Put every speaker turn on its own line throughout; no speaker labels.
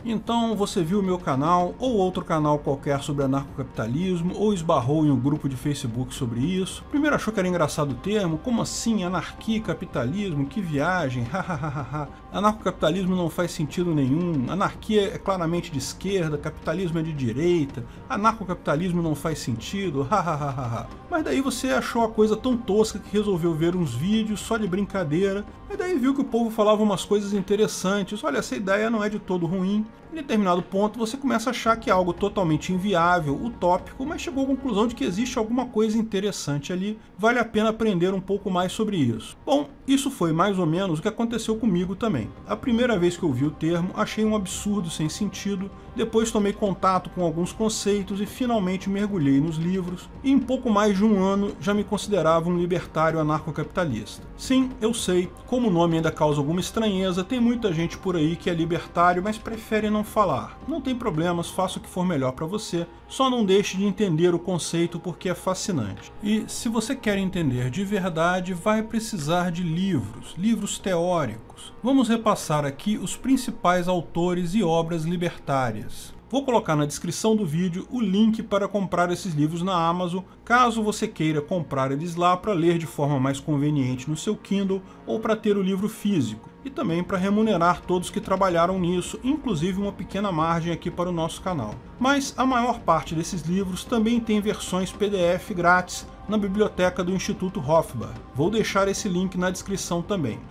Então você viu o meu canal ou outro canal qualquer sobre anarcocapitalismo ou esbarrou em um grupo de Facebook sobre isso. Primeiro achou que era engraçado o termo, como assim anarquia e capitalismo, que viagem, hahaha. Anarcocapitalismo não faz sentido nenhum, anarquia é claramente de esquerda, capitalismo é de direita, anarcocapitalismo não faz sentido, hahaha. Mas daí você achou a coisa tão tosca que resolveu ver uns vídeos só de brincadeira, e daí viu que o povo falava umas coisas interessantes. Olha, essa ideia não é de todo ruim. Em determinado ponto você começa a achar que é algo totalmente inviável, utópico, mas chegou à conclusão de que existe alguma coisa interessante ali, vale a pena aprender um pouco mais sobre isso. Bom, isso foi mais ou menos o que aconteceu comigo também. A primeira vez que eu vi o termo, achei um absurdo sem sentido, depois tomei contato com alguns conceitos e finalmente mergulhei nos livros, e em pouco mais de um ano já me considerava um libertário anarcocapitalista. Sim, eu sei, como o nome ainda causa alguma estranheza, tem muita gente por aí que é libertário, mas prefere não falar. Não tem problemas, faça o que for melhor para você, só não deixe de entender o conceito porque é fascinante. E se você quer entender de verdade, vai precisar de livros teóricos. Vamos repassar aqui os principais autores e obras libertárias. Vou colocar na descrição do vídeo o link para comprar esses livros na Amazon, caso você queira comprar eles lá para ler de forma mais conveniente no seu Kindle ou para ter o livro físico, e também para remunerar todos que trabalharam nisso, inclusive uma pequena margem aqui para o nosso canal. Mas a maior parte desses livros também tem versões PDF grátis na biblioteca do Instituto Hofbauer. Vou deixar esse link na descrição também.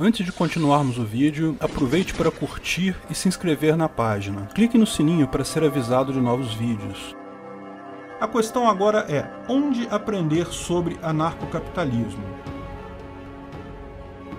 Antes de continuarmos o vídeo, aproveite para curtir e se inscrever na página. Clique no sininho para ser avisado de novos vídeos. A questão agora é, onde aprender sobre anarcocapitalismo?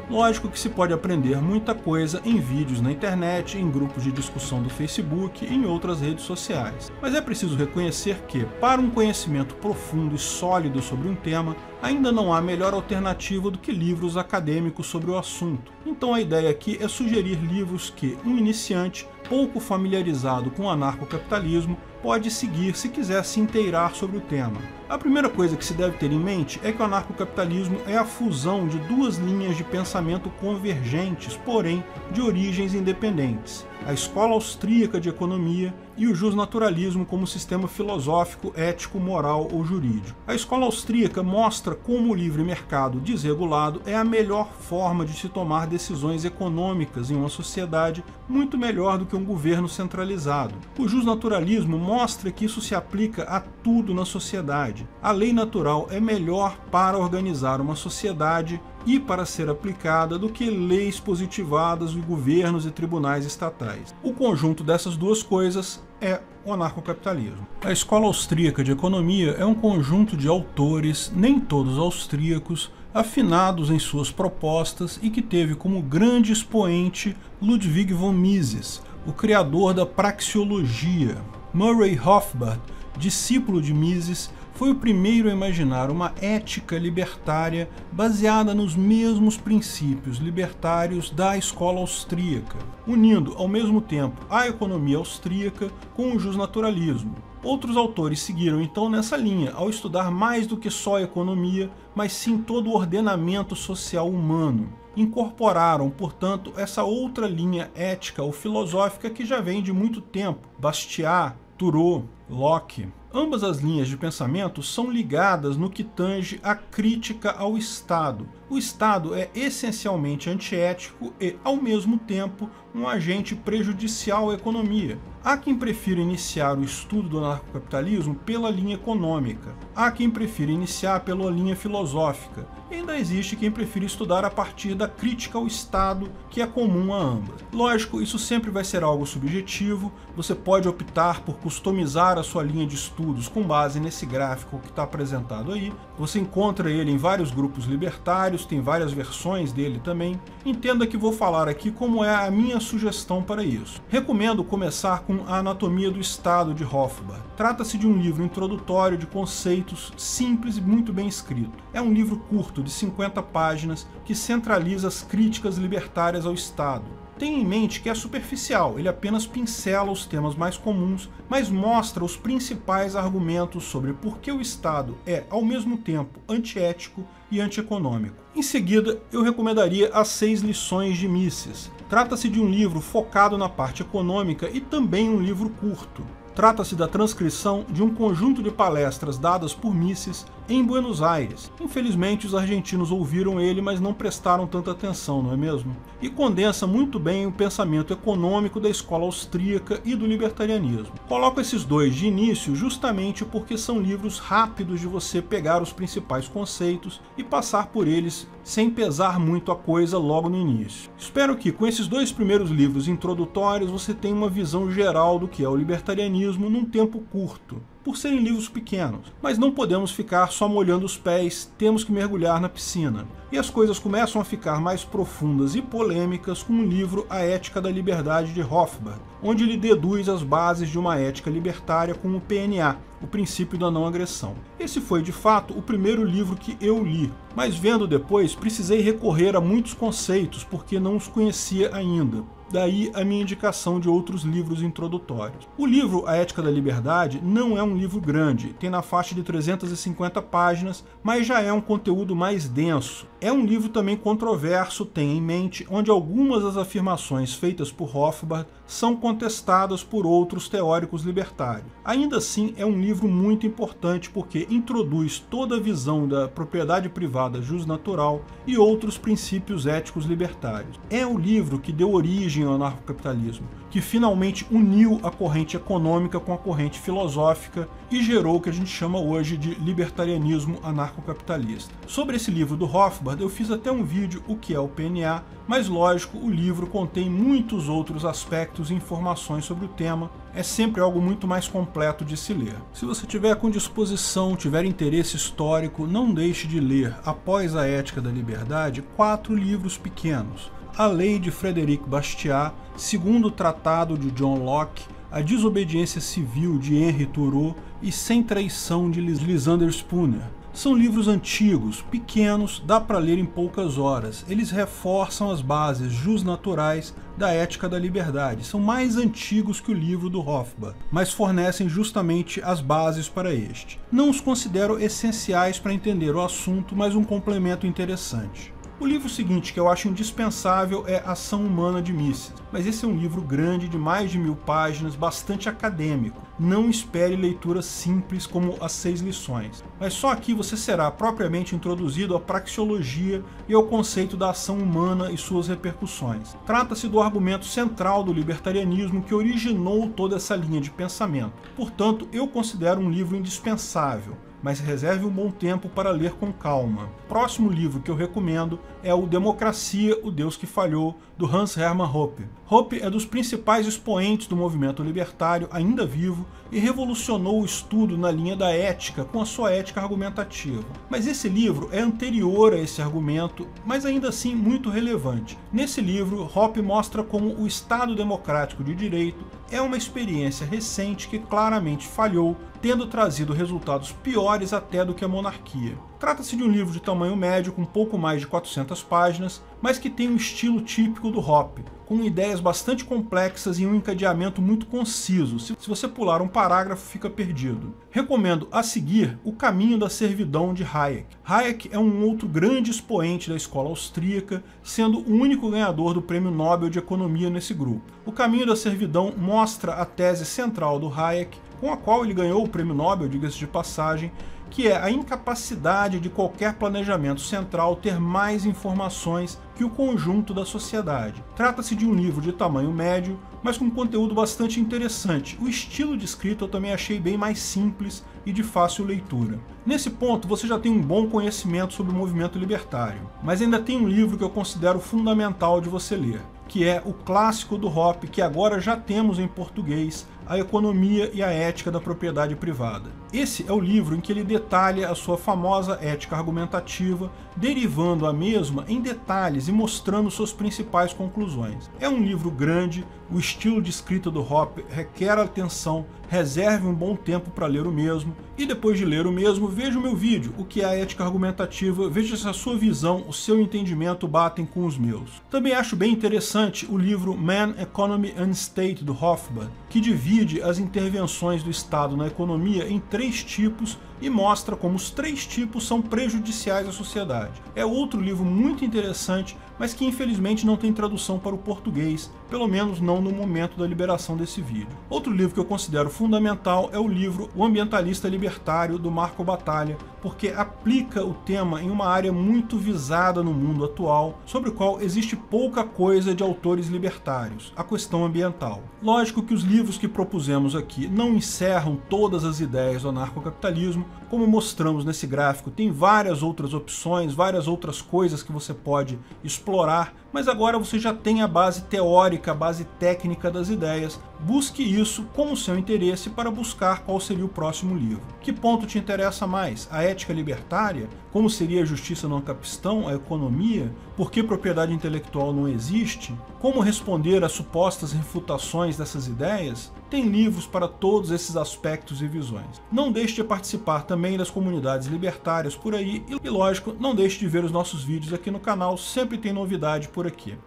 Lógico que se pode aprender muita coisa em vídeos na internet, em grupos de discussão do Facebook e em outras redes sociais. Mas é preciso reconhecer que, para um conhecimento profundo e sólido sobre um tema, ainda não há melhor alternativa do que livros acadêmicos sobre o assunto. Então a ideia aqui é sugerir livros que um iniciante, pouco familiarizado com o anarcocapitalismo, pode seguir se quiser se inteirar sobre o tema. A primeira coisa que se deve ter em mente é que o anarcocapitalismo é a fusão de duas linhas de pensamento convergentes, porém de origens independentes: a escola austríaca de economia e o justnaturalismo como sistema filosófico, ético, moral ou jurídico. A escola austríaca mostra como o livre mercado desregulado é a melhor forma de se tomar decisões econômicas em uma sociedade, muito melhor do que um governo centralizado. O justnaturalismo mostra que isso se aplica a tudo na sociedade. A lei natural é melhor para organizar uma sociedade e para ser aplicada do que leis positivadas de governos e tribunais estatais. O conjunto dessas duas coisas é o anarcocapitalismo. A escola austríaca de economia é um conjunto de autores, nem todos austríacos, afinados em suas propostas e que teve como grande expoente Ludwig von Mises, o criador da praxeologia. Murray Rothbard, discípulo de Mises, foi o primeiro a imaginar uma ética libertária baseada nos mesmos princípios libertários da escola austríaca, unindo ao mesmo tempo a economia austríaca com o justnaturalismo. Outros autores seguiram então nessa linha, ao estudar mais do que só a economia, mas sim todo o ordenamento social humano. Incorporaram, portanto, essa outra linha ética ou filosófica que já vem de muito tempo: Bastiat, Thoreau, Locke. Ambas as linhas de pensamento são ligadas no que tange à crítica ao Estado. O Estado é essencialmente antiético e, ao mesmo tempo, um agente prejudicial à economia. Há quem prefira iniciar o estudo do anarcocapitalismo pela linha econômica. Há quem prefira iniciar pela linha filosófica. E ainda existe quem prefira estudar a partir da crítica ao Estado, que é comum a ambas. Lógico, isso sempre vai ser algo subjetivo. Você pode optar por customizar a sua linha de estudos com base nesse gráfico que está apresentado aí. Você encontra ele em vários grupos libertários, tem várias versões dele também. Entenda que vou falar aqui como é a minha sugestão para isso. Recomendo começar com A Anatomia do Estado, de Hofbauer. Trata-se de um livro introdutório de conceitos simples e muito bem escrito. É um livro curto, de 50 páginas, que centraliza as críticas libertárias ao Estado. Tenha em mente que é superficial, ele apenas pincela os temas mais comuns, mas mostra os principais argumentos sobre por que o Estado é, ao mesmo tempo, antiético e antieconômico. Em seguida, eu recomendaria As 6 Lições de Mises. Trata-se de um livro focado na parte econômica e também um livro curto. Trata-se da transcrição de um conjunto de palestras dadas por Mises em Buenos Aires. Infelizmente, os argentinos ouviram ele, mas não prestaram tanta atenção, não é mesmo? E condensa muito bem o pensamento econômico da escola austríaca e do libertarianismo. Coloco esses dois de início justamente porque são livros rápidos de você pegar os principais conceitos e passar por eles sem pesar muito a coisa logo no início. Espero que com esses dois primeiros livros introdutórios você tenha uma visão geral do que é o libertarianismo num tempo curto, por serem livros pequenos. Mas não podemos ficar só molhando os pés, temos que mergulhar na piscina. E as coisas começam a ficar mais profundas e polêmicas com o livro A Ética da Liberdade de Rothbard, onde ele deduz as bases de uma ética libertária com o PNA, o princípio da não agressão. Esse foi, de fato, o primeiro livro que eu li, mas vendo depois, precisei recorrer a muitos conceitos porque não os conhecia ainda. Daí a minha indicação de outros livros introdutórios. O livro A Ética da Liberdade não é um livro grande, tem na faixa de 350 páginas, mas já é um conteúdo mais denso. É um livro também controverso, tenha em mente, onde algumas das afirmações feitas por Rothbard são contestadas por outros teóricos libertários. Ainda assim, é um livro muito importante porque introduz toda a visão da propriedade privada jusnatural e outros princípios éticos libertários. É o livro que deu origem ao anarcocapitalismo, que finalmente uniu a corrente econômica com a corrente filosófica e gerou o que a gente chama hoje de libertarianismo anarcocapitalista. Sobre esse livro do Rothbard, eu fiz até um vídeo, o que é o PNA, mas lógico, o livro contém muitos outros aspectos e informações sobre o tema, é sempre algo muito mais completo de se ler. Se você tiver com disposição, tiver interesse histórico, não deixe de ler, após A Ética da Liberdade, 4 livros pequenos. A Lei de Frederic Bastiat, Segundo Tratado de John Locke, A Desobediência Civil de Henry Thoreau e Sem Traição de Lysander Spooner. São livros antigos, pequenos, dá para ler em poucas horas. Eles reforçam as bases jusnaturais da ética da liberdade. São mais antigos que o livro do Rothbard, mas fornecem justamente as bases para este. Não os considero essenciais para entender o assunto, mas um complemento interessante. O livro seguinte que eu acho indispensável é Ação Humana de Mises, mas esse é um livro grande de mais de 1000 páginas, bastante acadêmico. Não espere leitura simples como As 6 Lições, mas só aqui você será propriamente introduzido à praxeologia e ao conceito da ação humana e suas repercussões. Trata-se do argumento central do libertarianismo que originou toda essa linha de pensamento. Portanto, eu considero um livro indispensável, mas reserve um bom tempo para ler com calma. O próximo livro que eu recomendo é o Democracia, o Deus que Falhou, do Hans Hermann Hoppe. Hoppe é dos principais expoentes do movimento libertário ainda vivo e revolucionou o estudo na linha da ética com a sua ética argumentativa. Mas esse livro é anterior a esse argumento, mas ainda assim muito relevante. Nesse livro, Hoppe mostra como o Estado democrático de direito é uma experiência recente que claramente falhou, tendo trazido resultados piores até do que a monarquia. Trata-se de um livro de tamanho médio com pouco mais de 400 páginas, mas que tem um estilo típico do Hoppe, com ideias bastante complexas e um encadeamento muito conciso. Se você pular um parágrafo, fica perdido. Recomendo a seguir O Caminho da Servidão de Hayek. Hayek é um outro grande expoente da escola austríaca, sendo o único ganhador do Prêmio Nobel de Economia nesse grupo. O Caminho da Servidão mostra a tese central do Hayek, com a qual ele ganhou o Prêmio Nobel, diga-se de passagem, que é a incapacidade de qualquer planejamento central ter mais informações que o conjunto da sociedade. Trata-se de um livro de tamanho médio, mas com conteúdo bastante interessante. O estilo de escrita eu também achei bem mais simples e de fácil leitura. Nesse ponto, você já tem um bom conhecimento sobre o movimento libertário, mas ainda tem um livro que eu considero fundamental de você ler, que é o clássico do Hoppe, que agora já temos em português, a economia e a ética da propriedade privada. Esse é o livro em que ele detalha a sua famosa ética argumentativa, derivando a mesma em detalhes e mostrando suas principais conclusões. É um livro grande, o estilo de escrita do Hoppe requer atenção, reserve um bom tempo para ler o mesmo, e depois de ler o mesmo, veja o meu vídeo, o que é a ética argumentativa, veja se a sua visão, o seu entendimento batem com os meus. Também acho bem interessante o livro Man, Economy and State, do Hofbauer, que divide as intervenções do Estado na economia em 3 tipos e mostra como os 3 tipos são prejudiciais à sociedade. É outro livro muito interessante, mas que infelizmente não tem tradução para o português, pelo menos não no momento da liberação desse vídeo. Outro livro que eu considero fundamental é o livro O Ambientalista Libertário, do Marco Batalha, porque aplica o tema em uma área muito visada no mundo atual, sobre o qual existe pouca coisa de autores libertários, a questão ambiental. Lógico que os livros que propusemos aqui não encerram todas as ideias do anarcocapitalismo, como mostramos nesse gráfico, tem várias outras opções, várias outras coisas que você pode explorar, mas agora você já tem a base teórica, a base técnica das ideias. Busque isso com o seu interesse para buscar qual seria o próximo livro. Que ponto te interessa mais? A ética libertária? Como seria a justiça no capistão? A economia? Por que propriedade intelectual não existe? Como responder às supostas refutações dessas ideias? Tem livros para todos esses aspectos e visões. Não deixe de participar também das comunidades libertárias por aí e, lógico, não deixe de ver os nossos vídeos aqui no canal, sempre tem novidade por aqui.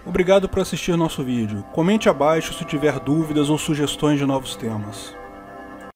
Obrigado por assistir nosso vídeo. Comente abaixo se tiver dúvidas ou sugestões de novos temas.